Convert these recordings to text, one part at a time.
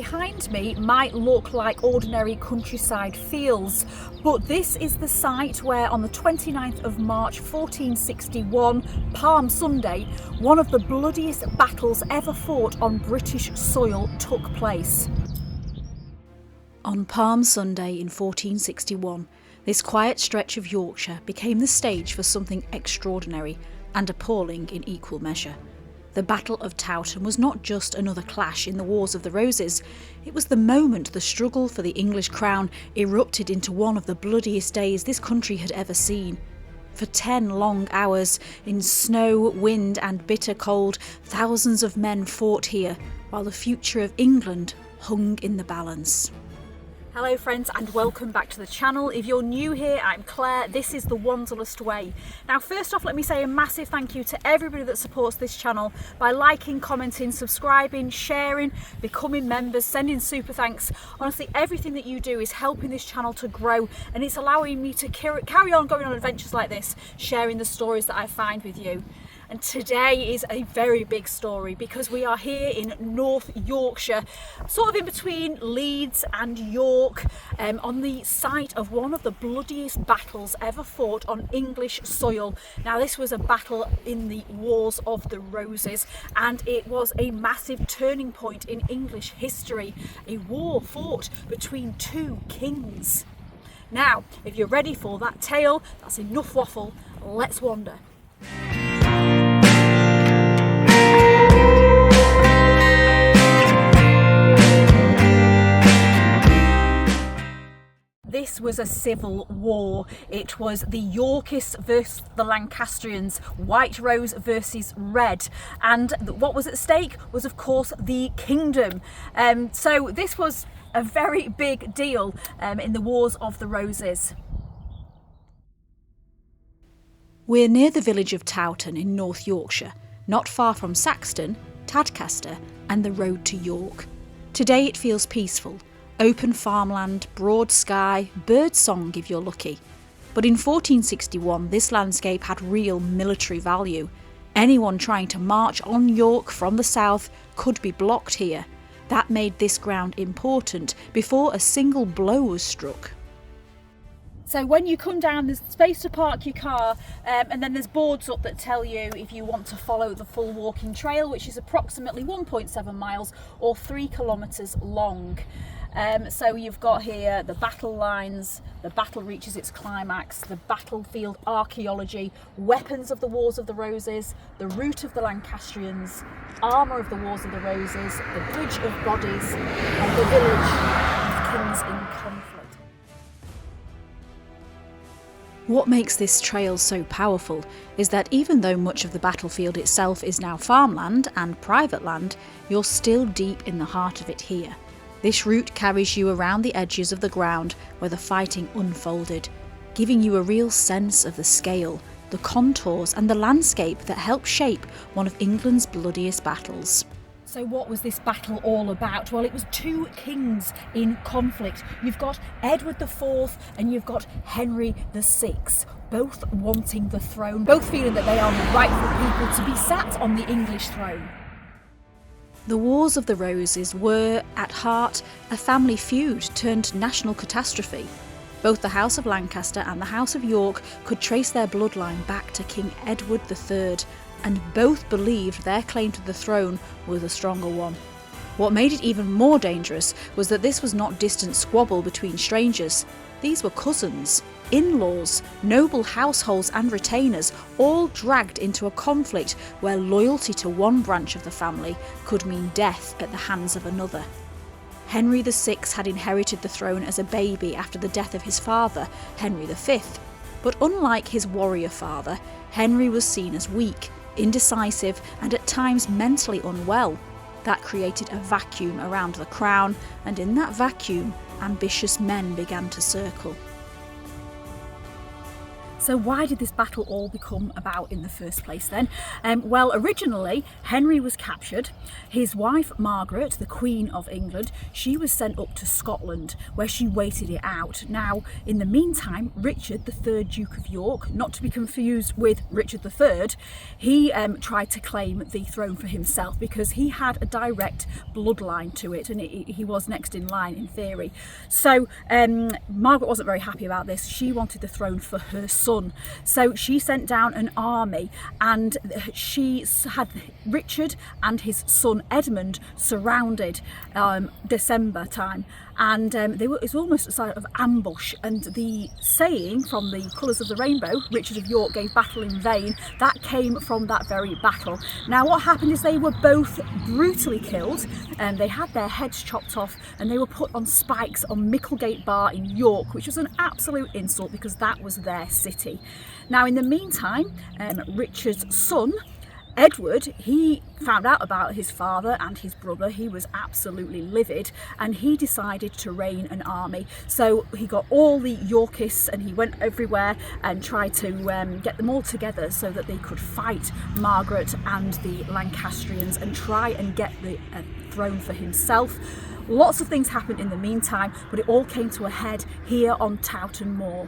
behind me might look like ordinary countryside fields, but this is the site where on the 29th of March 1461, Palm Sunday, one of the bloodiest battles ever fought on British soil took place. On Palm Sunday in 1461, this quiet stretch of Yorkshire became the stage for something extraordinary and appalling in equal measure. The Battle of Towton was not just another clash in the Wars of the Roses, it was the moment the struggle for the English crown erupted into one of the bloodiest days this country had ever seen. For 10 long hours, in snow, wind and bitter cold, thousands of men fought here, while the future of England hung in the balance. Hello friends and welcome back to the channel. If you're new here, I'm Claire, this is the Wanderlust Way. Now first off, let me say a massive thank you to everybody that supports this channel by liking, commenting, subscribing, sharing, becoming members, sending super thanks. Honestly, everything that you do is helping this channel to grow and it's allowing me to carry on going on adventures like this, sharing the stories that I find with you. And today is a very big story because we are here in North Yorkshire, sort of in between Leeds and York, on the site of one of the bloodiest battles ever fought on English soil. Now this was a battle in the Wars of the Roses and it was a massive turning point in English history, a war fought between two kings. Now, if you're ready for that tale, that's enough waffle, let's wander. This was a civil war. It was the Yorkists versus the Lancastrians, White Rose versus Red, and what was at stake was of course the kingdom. So this was a very big deal in the Wars of the Roses. We're near the village of Towton in North Yorkshire, not far from Saxton, Tadcaster and the road to York. Today it feels peaceful. Open farmland, broad sky, bird song if you're lucky. But in 1461 this landscape had real military value. Anyone trying to march on York from the south could be blocked here. That made this ground important before a single blow was struck. So when you come down, there's space to park your car and then there's boards up that tell you if you want to follow the full walking trail, which is approximately 1.7 miles or 3 kilometres long. So you've got here the battle lines, the battle reaches its climax, the battlefield archaeology, weapons of the Wars of the Roses, the route of the Lancastrians, armour of the Wars of the Roses, the bridge of bodies and the village of kings in conflict. What makes this trail so powerful is that even though much of the battlefield itself is now farmland and private land, you're still deep in the heart of it here. This route carries you around the edges of the ground where the fighting unfolded, giving you a real sense of the scale, the contours and the landscape that helped shape one of England's bloodiest battles. So what was this battle all about? Well, it was two kings in conflict. You've got Edward IV and you've got Henry VI, both wanting the throne, both feeling that they are the rightful people to be sat on the English throne. The Wars of the Roses were, at heart, a family feud turned national catastrophe. Both the House of Lancaster and the House of York could trace their bloodline back to King Edward III, and both believed their claim to the throne was the stronger one. What made it even more dangerous was that this was not distant squabble between strangers. These were cousins, in-laws, noble households and retainers, all dragged into a conflict where loyalty to one branch of the family could mean death at the hands of another. Henry VI had inherited the throne as a baby after the death of his father, Henry V. But unlike his warrior father, Henry was seen as weak, indecisive and at times mentally unwell. That created a vacuum around the crown, and in that vacuum, ambitious men began to circle. So why did this battle all become about in the first place then? Well, originally Henry was captured. His wife Margaret, the Queen of England, she was sent up to Scotland where she waited it out. Now, in the meantime, Richard, the 3rd Duke of York, not to be confused with Richard III, he tried to claim the throne for himself because he had a direct bloodline to it, and he was next in line in theory. So Margaret wasn't very happy about this. She wanted the throne for her son. So she sent down an army, and she had Richard and his son Edmund surrounded December time, and it's almost a sort of ambush. And the saying from the Colours of the Rainbow, Richard of York gave battle in vain, that came from that very battle. Now what happened is they were both brutally killed, and they had their heads chopped off, and they were put on spikes on Micklegate Bar in York, which was an absolute insult because that was their city. Now in the meantime, Richard's son Edward, he found out about his father and his brother. He was absolutely livid, and he decided to raise an army. So he got all the Yorkists and he went everywhere and tried to get them all together so that they could fight Margaret and the Lancastrians and try and get the throne for himself. Lots of things happened in the meantime, but it all came to a head here on Towton Moor.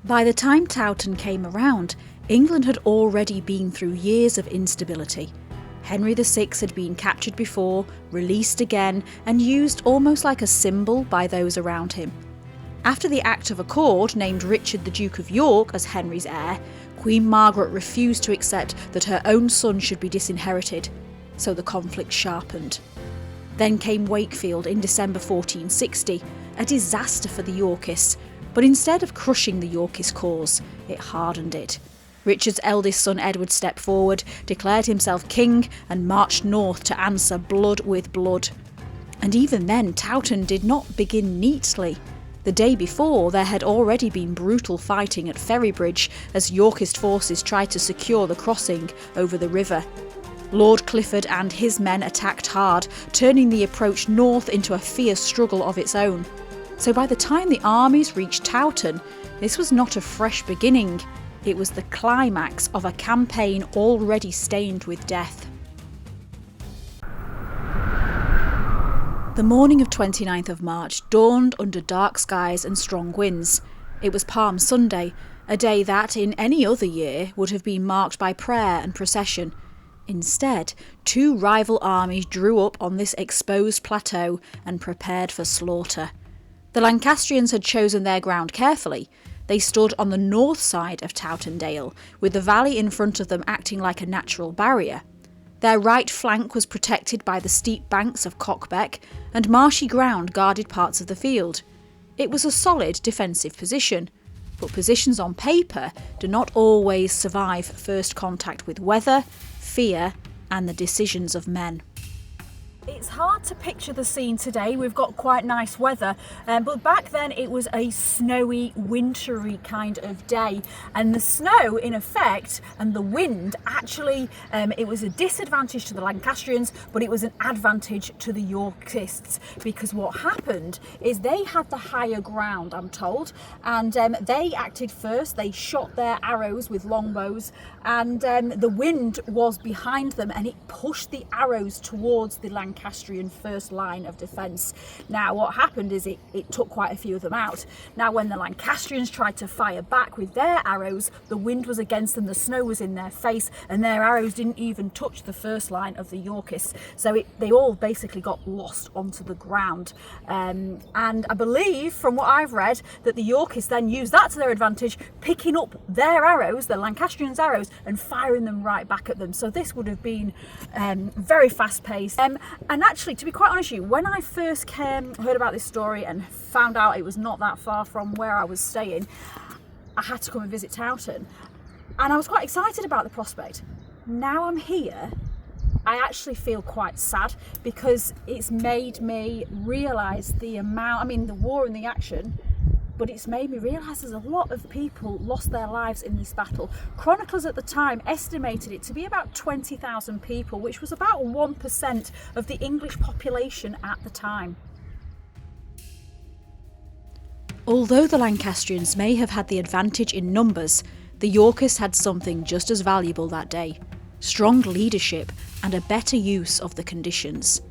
By the time Towton came around, England had already been through years of instability. Henry VI had been captured before, released again, and used almost like a symbol by those around him. After the Act of Accord named Richard the Duke of York as Henry's heir, Queen Margaret refused to accept that her own son should be disinherited, so the conflict sharpened. Then came Wakefield in December 1460, a disaster for the Yorkists. But instead of crushing the Yorkist cause, it hardened it. Richard's eldest son Edward stepped forward, declared himself king, and marched north to answer blood with blood. And even then, Towton did not begin neatly. The day before, there had already been brutal fighting at Ferrybridge as Yorkist forces tried to secure the crossing over the river. Lord Clifford and his men attacked hard, turning the approach north into a fierce struggle of its own. So by the time the armies reached Towton, this was not a fresh beginning, it was the climax of a campaign already stained with death. The morning of 29th of March dawned under dark skies and strong winds. It was Palm Sunday, a day that in any other year would have been marked by prayer and procession. Instead, 2 rival armies drew up on this exposed plateau and prepared for slaughter. The Lancastrians had chosen their ground carefully. They stood on the north side of Towton Dale, with the valley in front of them acting like a natural barrier. Their right flank was protected by the steep banks of Cockbeck, and marshy ground guarded parts of the field. It was a solid defensive position, but positions on paper do not always survive first contact with weather, fear, and the decisions of men. It's hard to picture the scene today. We've got quite nice weather, but back then it was a snowy, wintry kind of day, and the snow in effect and the wind actually, it was a disadvantage to the Lancastrians, but it was an advantage to the Yorkists, because what happened is they had the higher ground, I'm told, and they acted first. They shot their arrows with longbows, and the wind was behind them, and it pushed the arrows towards the Lancastrian first line of defence. Now what happened is it took quite a few of them out. Now when the Lancastrians tried to fire back with their arrows, the wind was against them, the snow was in their face, and their arrows didn't even touch the first line of the Yorkists. So they all basically got lost onto the ground. And I believe from what I've read that the Yorkists then used that to their advantage, picking up their arrows, the Lancastrians' arrows, and firing them right back at them. So this would have been very fast paced. And actually, to be quite honest with you, when I first heard about this story and found out it was not that far from where I was staying, I had to come and visit Towton, and I was quite excited about the prospect. Now I'm here, I actually feel quite sad, because it's made me realise the amount, the war and the action, but it's made me realise there's a lot of people lost their lives in this battle. Chroniclers at the time estimated it to be about 20,000 people, which was about 1% of the English population at the time. Although the Lancastrians may have had the advantage in numbers, the Yorkists had something just as valuable that day: strong leadership and a better use of the conditions.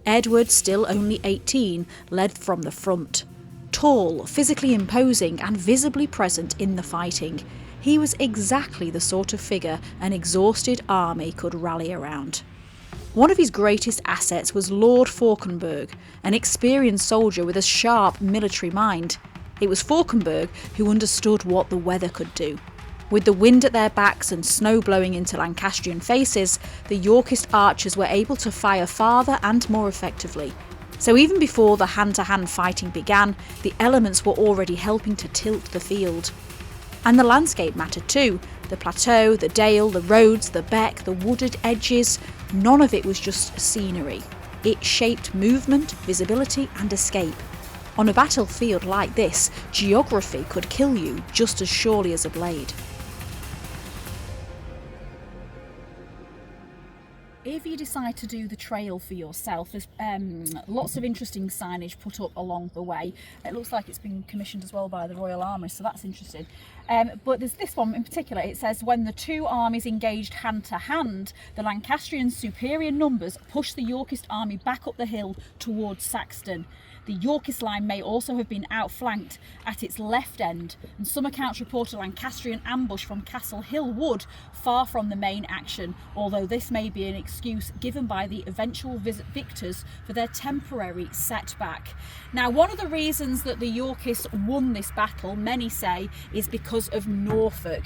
Edward, still only 18, led from the front. Tall, physically imposing and visibly present in the fighting, he was exactly the sort of figure an exhausted army could rally around. One of his greatest assets was Lord Fauconberg, an experienced soldier with a sharp military mind. It was Fauconberg who understood what the weather could do. With the wind at their backs and snow blowing into Lancastrian faces, the Yorkist archers were able to fire farther and more effectively. So even before the hand-to-hand fighting began, the elements were already helping to tilt the field. And the landscape mattered too. The plateau, the dale, the roads, the beck, the wooded edges, none of it was just scenery. It shaped movement, visibility and escape. On a battlefield like this, geography could kill you just as surely as a blade. If you decide to do the trail for yourself, there's lots of interesting signage put up along the way. It looks like it's been commissioned as well by the Royal Armies, so that's interesting. But there's this one in particular. It says, when the two armies engaged hand to hand, the Lancastrians' superior numbers pushed the Yorkist army back up the hill towards Saxton. The Yorkist line may also have been outflanked at its left end, and some accounts report a Lancastrian ambush from Castle Hill Wood, far from the main action, although this may be an excuse given by the eventual victors for their temporary setback. Now, one of the reasons that the Yorkists won this battle, many say, is because of Norfolk,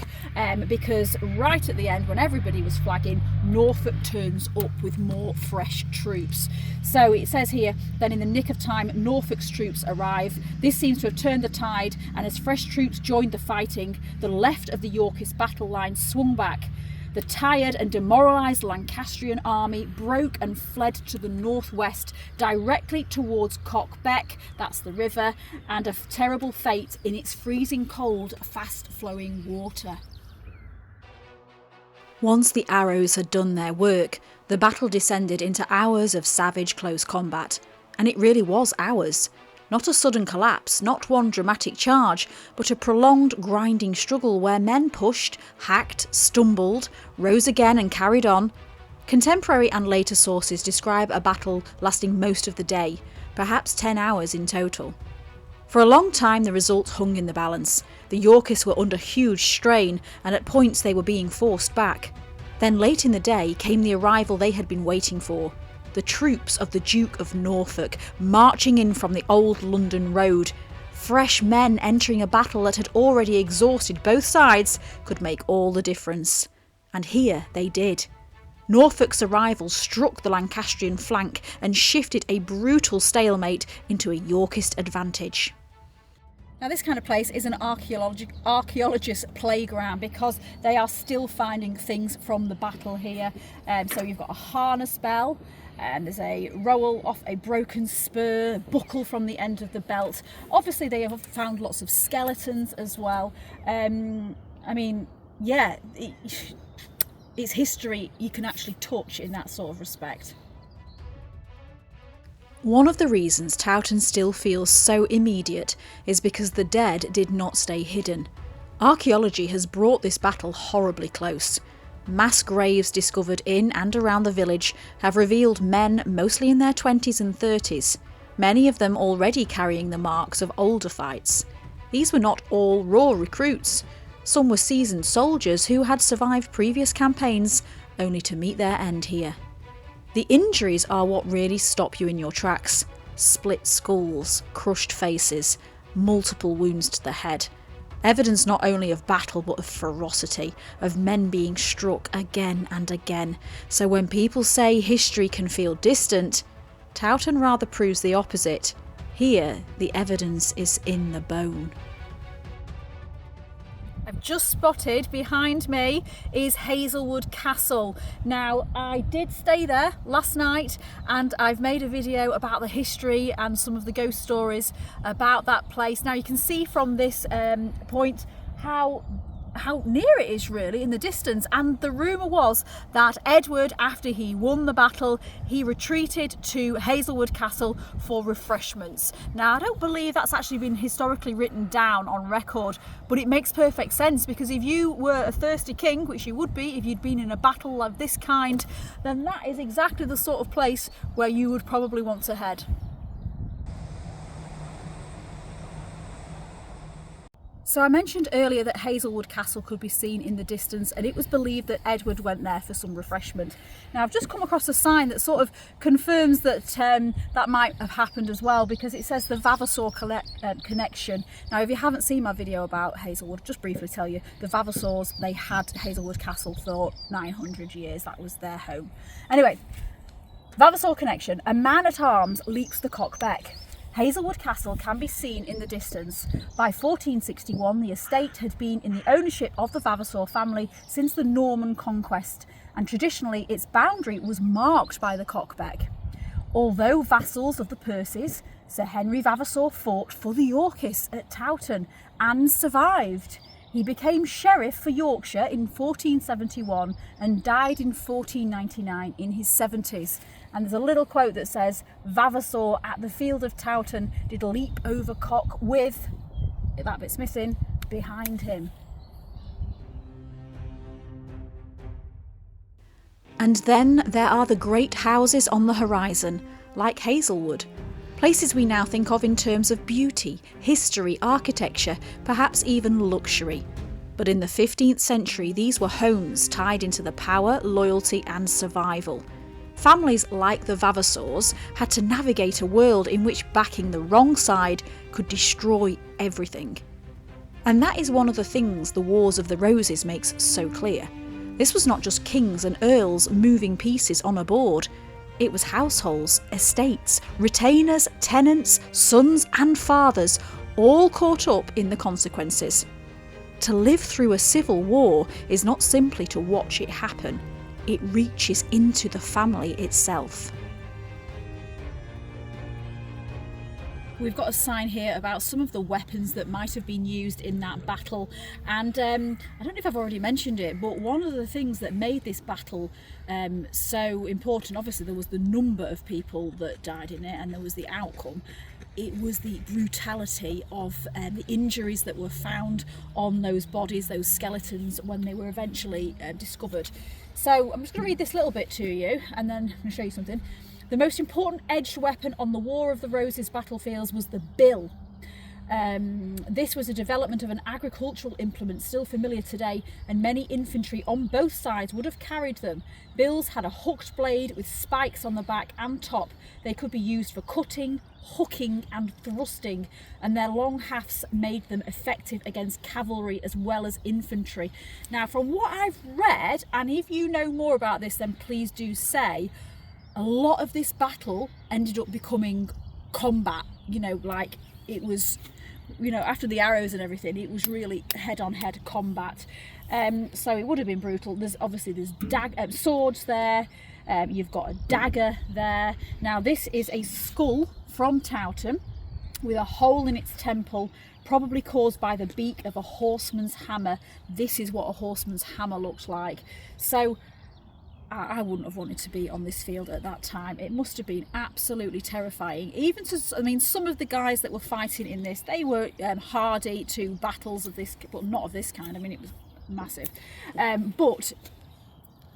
because right at the end, when everybody was flagging, Norfolk turns up with more fresh troops. So it says here, then in the nick of time, Norfolk's troops arrive. This seems to have turned the tide, and as fresh troops joined the fighting, the left of the Yorkist battle line swung back. The tired and demoralised Lancastrian army broke and fled to the northwest, directly towards Cockbeck, that's the river, and a terrible fate in its freezing cold, fast-flowing water. Once the arrows had done their work, the battle descended into hours of savage close combat. And it really was hours. Not a sudden collapse, not one dramatic charge, but a prolonged grinding struggle where men pushed, hacked, stumbled, rose again and carried on. Contemporary and later sources describe a battle lasting most of the day, perhaps 10 hours in total. For a long time the result hung in the balance. The Yorkists were under huge strain, and at points they were being forced back. Then late in the day came the arrival they had been waiting for. The troops of the Duke of Norfolk, marching in from the old London road. Fresh men entering a battle that had already exhausted both sides could make all the difference. And here they did. Norfolk's arrival struck the Lancastrian flank and shifted a brutal stalemate into a Yorkist advantage. Now, this kind of place is an archaeologist's playground because they are still finding things from the battle here. So you've got a harness bell, and there's a rowel off a broken spur, buckle from the end of the belt. Obviously, they have found lots of skeletons as well. I mean, yeah, it's history you can actually touch in that sort of respect. One of the reasons Towton still feels so immediate is because the dead did not stay hidden. Archaeology has brought this battle horribly close. Mass graves discovered in and around the village have revealed men mostly in their 20s and 30s, many of them already carrying the marks of older fights. These were not all raw recruits. Some were seasoned soldiers who had survived previous campaigns only to meet their end here. The injuries are what really stop you in your tracks. Split skulls, crushed faces, multiple wounds to the head. Evidence not only of battle but of ferocity, of men being struck again and again. So when people say history can feel distant, Towton rather proves the opposite. Here, the evidence is in the bone. I've just spotted behind me is Hazlewood Castle. Now, I did stay there last night and I've made a video about the history and some of the ghost stories about that place. Now, you can see from this point how near it is really in the distance. And the rumour was that Edward, after he won the battle, he retreated to Hazlewood Castle for refreshments. Now I don't believe that's actually been historically written down on record, but it makes perfect sense, because if you were a thirsty king, which you would be if you'd been in a battle of this kind, then that is exactly the sort of place where you would probably want to head. So I mentioned earlier that Hazlewood Castle could be seen in the distance, and it was believed that Edward went there for some refreshment. Now I've just come across a sign that sort of confirms that that might have happened as well, because it says the Vavasour connection. Now if you haven't seen my video about Hazlewood, just briefly tell you, the Vavasours, they had Hazlewood Castle for 900 years, that was their home. Anyway, Vavasour connection, a man-at-arms leaps the cockbeck. Hazlewood Castle can be seen in the distance. By 1461, the estate had been in the ownership of the Vavasour family since the Norman conquest, and traditionally its boundary was marked by the cockbeck. Although vassals of the Percys, Sir Henry Vavasour fought for the Yorkists at Towton and survived. He became sheriff for Yorkshire in 1471 and died in 1499 in his 70s. And there's a little quote that says, "Vavasour at the field of Towton did leap over cock with," that bit's missing, "behind him." And then there are the great houses on the horizon, like Hazlewood. Places we now think of in terms of beauty, history, architecture, perhaps even luxury. But in the 15th century, these were homes tied into the power, loyalty and survival. Families like the Vavasours had to navigate a world in which backing the wrong side could destroy everything. And that is one of the things the Wars of the Roses makes so clear. This was not just kings and earls moving pieces on a board. It was households, estates, retainers, tenants, sons and fathers, all caught up in the consequences. To live through a civil war is not simply to watch it happen. It reaches into the family itself. We've got a sign here about some of the weapons that might have been used in that battle, and I don't know if I've already mentioned it, but one of the things that made this battle so important, obviously there was the number of people that died in it and there was the outcome. It was the brutality of the injuries that were found on those bodies, those skeletons, when they were eventually discovered. So I'm just going to read this little bit to you and then I'm going to show you something. The most important edged weapon on the War of the Roses battlefields was the bill. This was a development of an agricultural implement still familiar today, and many infantry on both sides would have carried them. Bills had a hooked blade with spikes on the back and top. They could be used for cutting, hooking and thrusting, and their long hafts made them effective against cavalry as well as infantry. Now, from what I've read, and if you know more about this, then please do say, a lot of this battle ended up becoming combat, like it was, after the arrows and everything, it was really head-on-head combat. So it would have been brutal. There's swords there, you've got a dagger there. Now this is a skull from Towton with a hole in its temple, probably caused by the beak of a horseman's hammer. This is what a horseman's hammer looks like. So I wouldn't have wanted to be on this field at that time. It must have been absolutely terrifying. Even to, some of the guys that were fighting in this, they were hardy to battles of this, but not of this kind. It was massive. But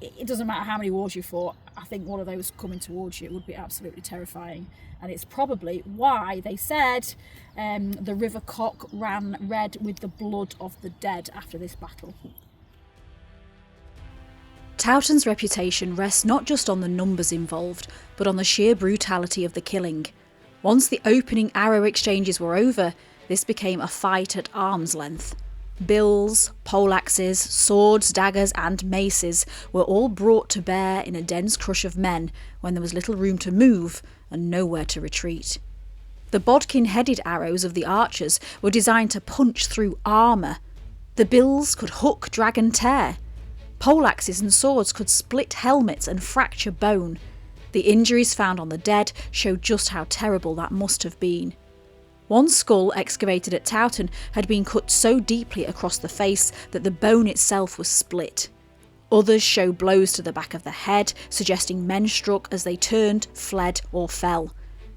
it doesn't matter how many wars you fought. I think one of those coming towards you would be absolutely terrifying. And it's probably why they said the River Cock ran red with the blood of the dead after this battle. Towton's reputation rests not just on the numbers involved, but on the sheer brutality of the killing. Once the opening arrow exchanges were over, this became a fight at arm's length. Bills, poleaxes, swords, daggers and maces were all brought to bear in a dense crush of men when there was little room to move and nowhere to retreat. The bodkin-headed arrows of the archers were designed to punch through armour. The bills could hook, drag and tear. Poleaxes and swords could split helmets and fracture bone. The injuries found on the dead showed just how terrible that must have been. One skull excavated at Towton had been cut so deeply across the face that the bone itself was split. Others show blows to the back of the head, suggesting men struck as they turned, fled or fell.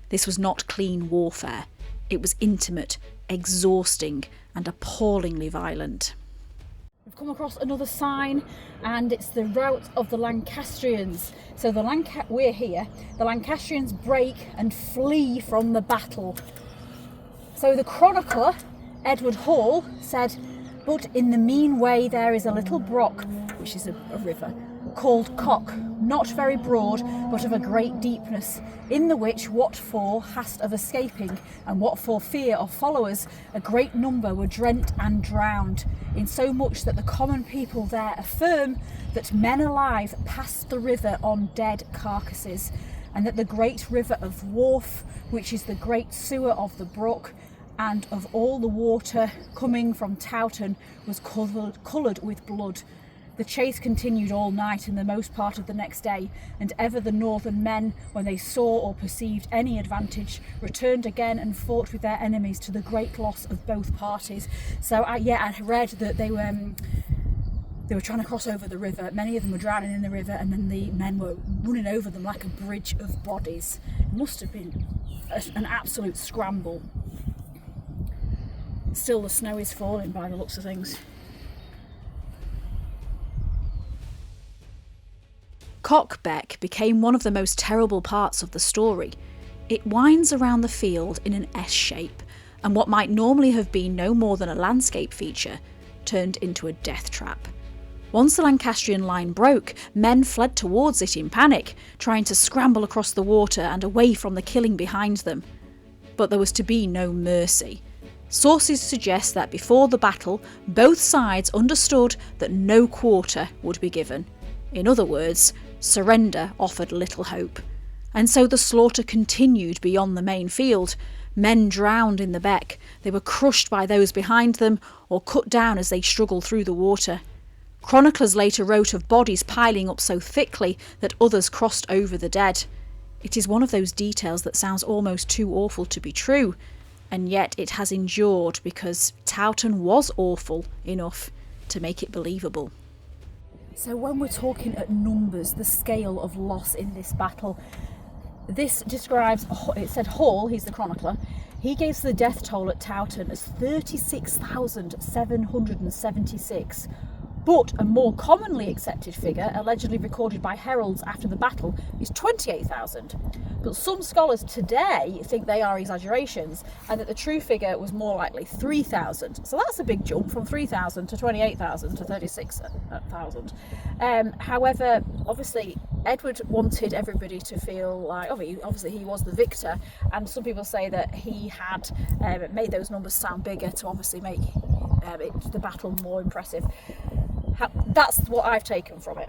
This was not clean warfare. It was intimate, exhausting and appallingly violent. We've come across another sign, and it's the Rout of the Lancastrians. So we're here. The Lancastrians break and flee from the battle. So the chronicler, Edward Hall, said, "But in the mean way there is a little brook," which is a river, "called Cock, not very broad, but of a great deepness, in the which what for hast of escaping, and what for fear of followers, a great number were drent and drowned, insomuch that the common people there affirm that men alive passed the river on dead carcasses, and that the great river of Wharfe, which is the great sewer of the brook, and of all the water coming from Towton, was coloured with blood. The chase continued all night and the most part of the next day, and ever the northern men, when they saw or perceived any advantage, returned again and fought with their enemies to the great loss of both parties." So I read that they were trying to cross over the river. Many of them were drowning in the river, and then the men were running over them like a bridge of bodies. It must have been an absolute scramble. Still, the snow is falling by the looks of things. Cockbeck became one of the most terrible parts of the story. It winds around the field in an S shape, and what might normally have been no more than a landscape feature turned into a death trap. Once the Lancastrian line broke, men fled towards it in panic, trying to scramble across the water and away from the killing behind them. But there was to be no mercy. Sources suggest that before the battle, both sides understood that no quarter would be given. In other words, surrender offered little hope. And so the slaughter continued beyond the main field. Men drowned in the beck, they were crushed by those behind them, or cut down as they struggled through the water. Chroniclers later wrote of bodies piling up so thickly that others crossed over the dead. It is one of those details that sounds almost too awful to be true, and yet it has endured because Towton was awful enough to make it believable. So when we're talking at numbers, the scale of loss in this battle, this describes, it said Hall, he's the chronicler, he gives the death toll at Towton as 36,776. But a more commonly accepted figure, allegedly recorded by heralds after the battle, is 28,000. But some scholars today think they are exaggerations and that the true figure was more likely 3,000. So that's a big jump from 3,000 to 28,000 to 36,000. However, obviously, Edward wanted everybody to feel like, obviously he was the victor, and some people say that he had made those numbers sound bigger to obviously make the battle more impressive. That's what I've taken from it,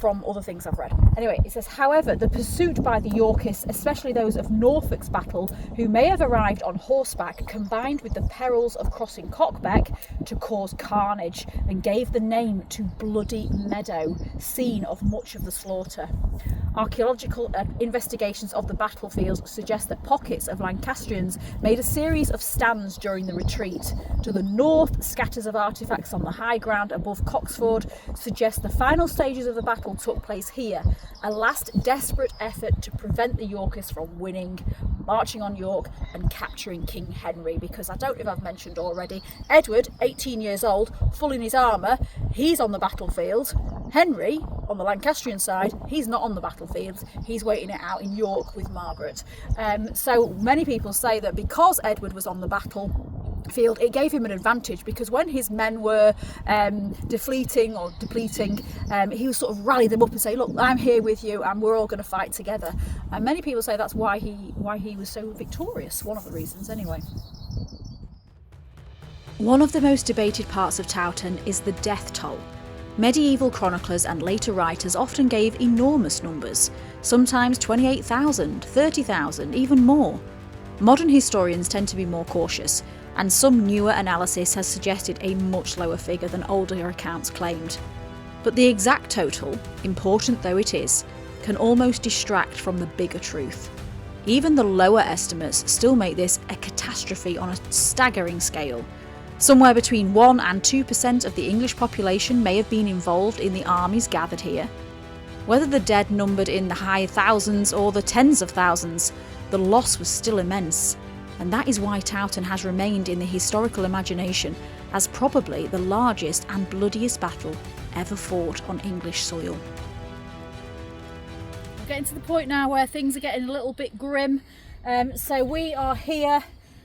from other things I've read. Anyway, it says, however, the pursuit by the Yorkists, especially those of Norfolk's battle, who may have arrived on horseback, combined with the perils of crossing Cockbeck to cause carnage, and gave the name to Bloody Meadow, scene of much of the slaughter. Archaeological investigations of the battlefields suggest that pockets of Lancastrians made a series of stands during the retreat. To the north, scatters of artefacts on the high ground above Coxford suggest the final stages of the battle took place here, a last desperate effort to prevent the Yorkists from winning, marching on York and capturing King Henry, because I don't know if I've mentioned already, Edward, 18 years old, full in his armour, he's on the battlefield. Henry, on the Lancastrian side, he's not on the battlefield, he's waiting it out in York with Margaret. So many people say that because Edward was on the battlefield, it gave him an advantage, because when his men were depleting, he would sort of rally them up and say, look, I'm here with you and we're all going to fight together. And many people say that's why he was so victorious, one of the reasons anyway. One of the most debated parts of Towton is the death toll. Medieval chroniclers and later writers often gave enormous numbers, sometimes 28,000, 30,000, even more. Modern historians tend to be more cautious, and some newer analysis has suggested a much lower figure than older accounts claimed. But the exact total, important though it is, can almost distract from the bigger truth. Even the lower estimates still make this a catastrophe on a staggering scale. Somewhere between 1 and 2% of the English population may have been involved in the armies gathered here. Whether the dead numbered in the high thousands or the tens of thousands, the loss was still immense, and that is why Towton has remained in the historical imagination as probably the largest and bloodiest battle ever fought on English soil. We're getting to the point now where things are getting a little bit grim. So we are here,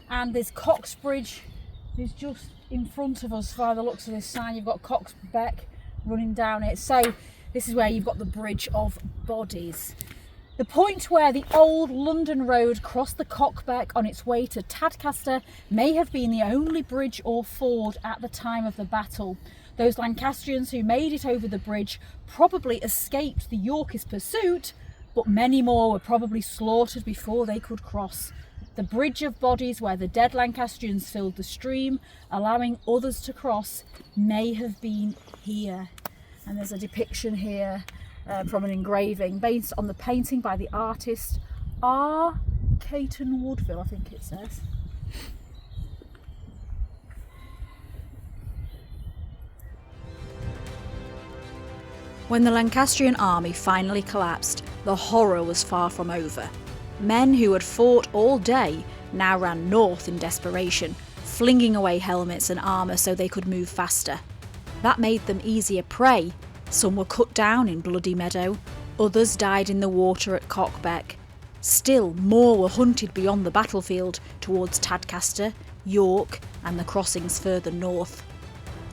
and there's Cox Bridge is just in front of us by the looks of this sign. You've got Cox Beck running down it. So this is where you've got the Bridge of Bodies. The point where the old London road crossed the Cockbeck on its way to Tadcaster may have been the only bridge or ford at the time of the battle. Those Lancastrians who made it over the bridge probably escaped the Yorkist pursuit, but many more were probably slaughtered before they could cross. The Bridge of Bodies, where the dead Lancastrians filled the stream, allowing others to cross, may have been here. And there's a depiction here from an engraving based on the painting by the artist R. Caton Woodville, I think it says. When the Lancastrian army finally collapsed, the horror was far from over. Men who had fought all day now ran north in desperation, flinging away helmets and armour so they could move faster. That made them easier prey. Some were cut down in Bloody Meadow, others died in the water at Cockbeck. Still, more were hunted beyond the battlefield towards Tadcaster, York and the crossings further north.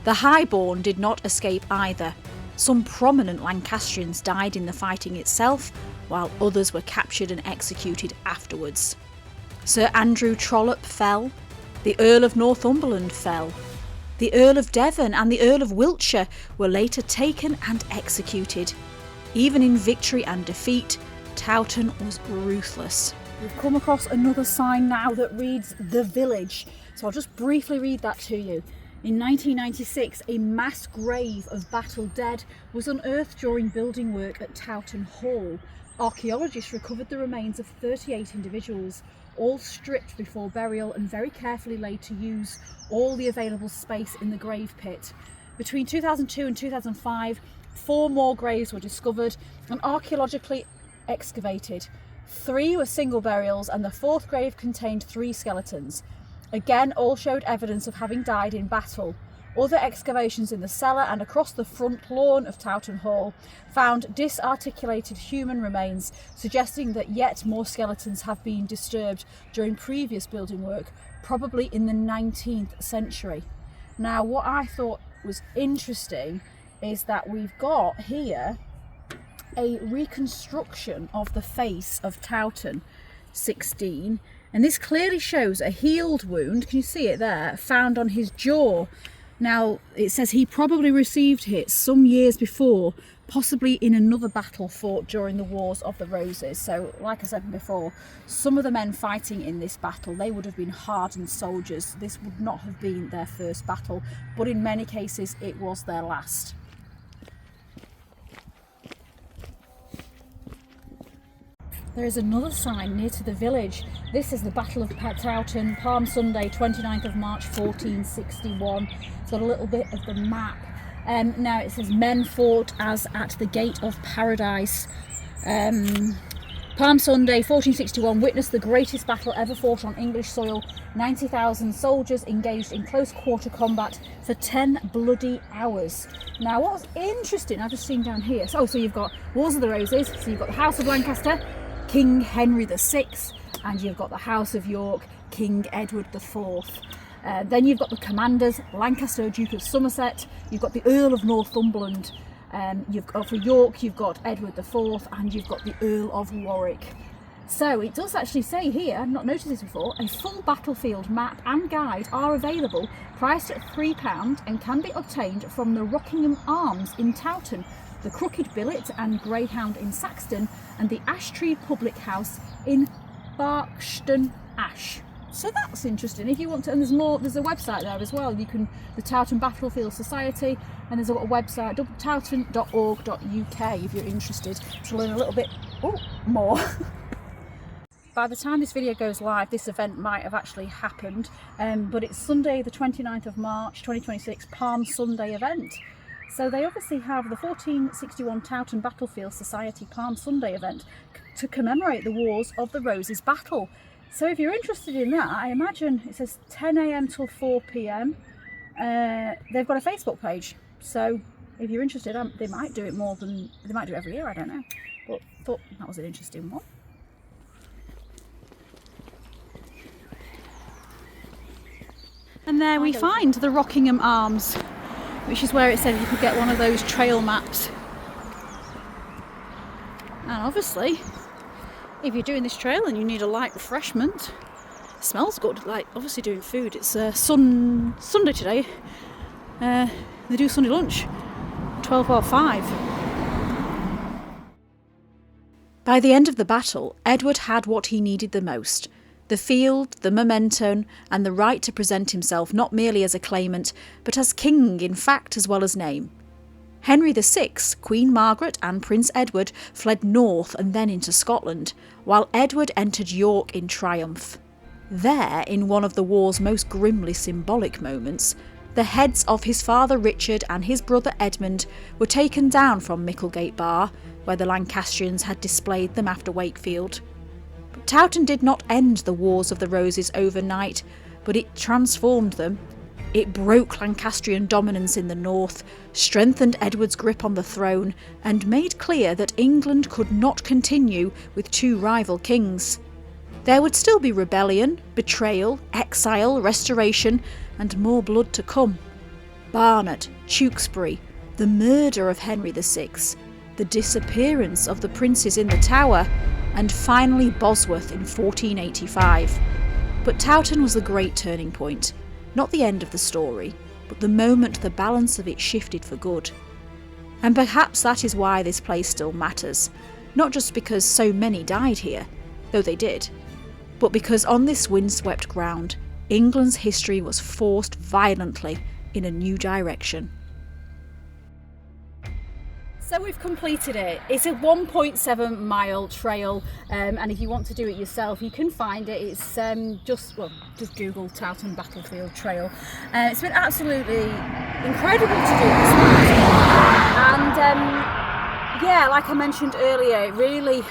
The highborn did not escape either. Some prominent Lancastrians died in the fighting itself, while others were captured and executed afterwards. Sir Andrew Trollope fell, the Earl of Northumberland fell, the Earl of Devon and the Earl of Wiltshire were later taken and executed. Even in victory and defeat, Towton was ruthless. We've come across another sign now that reads "The Village", so I'll just briefly read that to you. In 1996, a mass grave of battle dead was unearthed during building work at Towton Hall. Archaeologists recovered the remains of 38 individuals, all stripped before burial and very carefully laid to use all the available space in the grave pit. Between 2002 and 2005, 4 more graves were discovered and archaeologically excavated. 3 were single burials and the 4th grave contained 3 skeletons. Again, all showed evidence of having died in battle. Other excavations in the cellar and across the front lawn of Towton Hall found disarticulated human remains, suggesting that yet more skeletons have been disturbed during previous building work, probably in the 19th century. Now, what I thought was interesting is that we've got here a reconstruction of the face of Towton 16, and this clearly shows a healed wound, can you see it there, found on his jaw. Now, it says he probably received hits some years before, possibly in another battle fought during the Wars of the Roses. So, like I said before, some of the men fighting in this battle, they would have been hardened soldiers. This would not have been their first battle, but in many cases it was their last. There is another sign near to the village. This is the Battle of Towton, Palm Sunday, 29th of March 1461. It's got a little bit of the map. Now it says men fought as at the Gate of Paradise. Palm Sunday 1461 witnessed the greatest battle ever fought on English soil. 90,000 soldiers engaged in close quarter combat for 10 bloody hours. Now what's interesting, I've just seen down here, so you've got Wars of the Roses, so you've got the House of Lancaster, King Henry VI, and you've got the House of York, King Edward IV. Then you've got the commanders, Lancaster, Duke of Somerset, you've got the Earl of Northumberland, you've got for York, you've got Edward IV, and you've got the Earl of Warwick. So it does actually say here, I've not noticed this before, a full battlefield map and guide are available, priced at £3 and can be obtained from the Rockingham Arms in Towton, the Crooked Billet and Greyhound in Saxton, and the Ash Tree Public House in Barkston Ash. So that's interesting. If you want to, and there's more, there's a website there as well. You can, the Towton Battlefield Society, and there's a website, towton.org.uk, if you're interested to learn a little bit more. by the time this video goes live, this event might have actually happened, but it's Sunday the 29th of March 2026, Palm Sunday event. So they obviously have the 1461 Towton Battlefield Society Palm Sunday event to commemorate the Wars of the Roses battle. So if you're interested in that, I imagine it says 10 a.m. till 4 p.m. They've got a Facebook page, so if you're interested, they might do it they might do it every year, I don't know, but thought that was an interesting one. And there we find the Rockingham Arms, which is where it said you could get one of those trail maps. And obviously, if you're doing this trail and you need a light refreshment, it smells good, like obviously doing food. It's Sunday today. They do Sunday lunch, 12 or 5. By the end of the battle, Edward had what he needed the most: the field, the momentum, and the right to present himself not merely as a claimant, but as king in fact as well as name. Henry VI, Queen Margaret and Prince Edward fled north and then into Scotland, while Edward entered York in triumph. There, in one of the war's most grimly symbolic moments, the heads of his father Richard and his brother Edmund were taken down from Micklegate Bar, where the Lancastrians had displayed them after Wakefield. But Towton did not end the Wars of the Roses overnight, but it transformed them. It broke Lancastrian dominance in the north, strengthened Edward's grip on the throne, and made clear that England could not continue with two rival kings. There would still be rebellion, betrayal, exile, restoration, and more blood to come. Barnet, Tewkesbury, the murder of Henry VI, the disappearance of the princes in the Tower, and finally Bosworth in 1485. But Towton was the great turning point. Not the end of the story, but the moment the balance of it shifted for good. And perhaps that is why this place still matters, not just because so many died here, though they did, but because on this windswept ground, England's history was forced violently in a new direction. So we've completed it. It's a 1.7 mile trail, and if you want to do it yourself, you can find it. It's just Google Towton Battlefield Trail. It's been absolutely incredible to do this, and yeah, like I mentioned earlier, it really,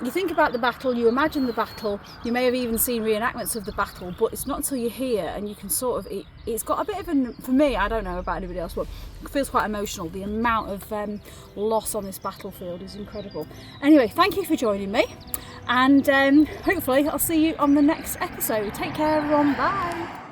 you think about the battle, you imagine the battle, you may have even seen reenactments of the battle, but it's not until you're here and you can sort of, it's got a bit of for me, I don't know about anybody else, but it feels quite emotional. The amount of loss on this battlefield is incredible. Anyway, thank you for joining me, and hopefully I'll see you on the next episode. Take care everyone, bye.